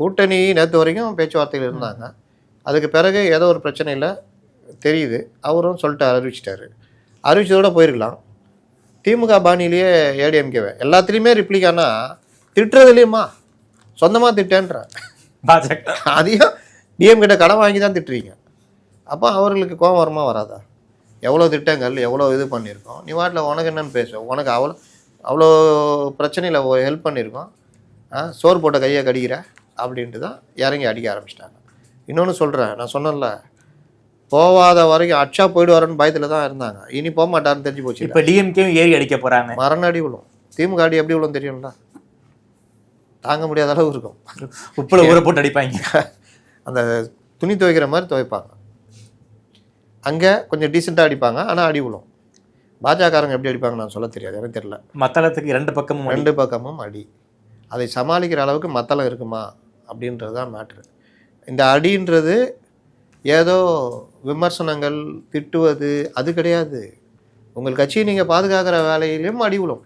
கூட்டணி நேற்று வரைக்கும் பேச்சுவார்த்தைகள் இருந்தாங்க. அதுக்கு பிறகு ஏதோ ஒரு பிரச்சனையில் தெரியுது, அவரும் சொல்லிட்டு அறிவிச்சிட்டாரு. அறிவிச்சதோடு போயிருக்கலாம். திமுக பாணியிலேயே ஏடிஎம்கேவை எல்லாத்துலேயுமே ரிப்ளிகானா திட்டுறதுலேயுமா சொந்தமாக திட்டேன்ற அதையும் டிஎம் கிட்ட கடன் வாங்கி தான் திட்டுறீங்க. அப்போ அவர்களுக்கு கோபம் வருமா வராதா? எவ்வளோ திட்டங்கள் எவ்வளோ இது பண்ணியிருக்கோம், நீ வாட்டில் உனக்கு என்னென்னு பேசுவோம், உனக்கு அவ்வளோ பிரச்சனையில் ஹெல்ப் பண்ணியிருக்கோம், சோறு போட்ட கையை கடிக்கிற அப்படின்ட்டு தான் இறங்கி அடிக்க ஆரம்பிச்சிட்டாங்க. இன்னொன்று சொல்கிறேன், நான் சொன்னேன்ல, போவாத வரைக்கும் அச்சா போயிடுவாருன்னு பயத்தில் தான் இருந்தாங்க. இனி போக மாட்டாருன்னு தெரிஞ்சு போச்சு. இப்போ டிஎம்கேயும் ஏறி அடிக்க போகிறாங்க. மரண அடி விழும். திமுக அடி எப்படி விழும் தெரியும்ல, தாங்க முடியாத அளவு இருக்கும். உப்புல ஊற போட்டு அடிப்பாங்க. அந்த துணி துவைக்கிற மாதிரி துவைப்பாங்க. அங்கே கொஞ்சம் டீசெண்டாக அடிப்பாங்க, ஆனால் அடி விழும். பாஜகக்காரங்க எப்படி அடிப்பாங்க நான் சொல்ல தெரியாது, எனக்கு தெரியல. மத்தளத்துக்கு ரெண்டு பக்கமும் அடி. அதை சமாளிக்கிற அளவுக்கு மத்தளம் இருக்குமா அப்படின்றது தான் மேட்ரு. இந்த அடின்றது ஏதோ விமர்சனங்கள் திட்டுவது அது கிடையாது. உங்கள் கட்சியை நீங்கள் பாதுகாக்கிற வேலையிலும் அடி விழும்.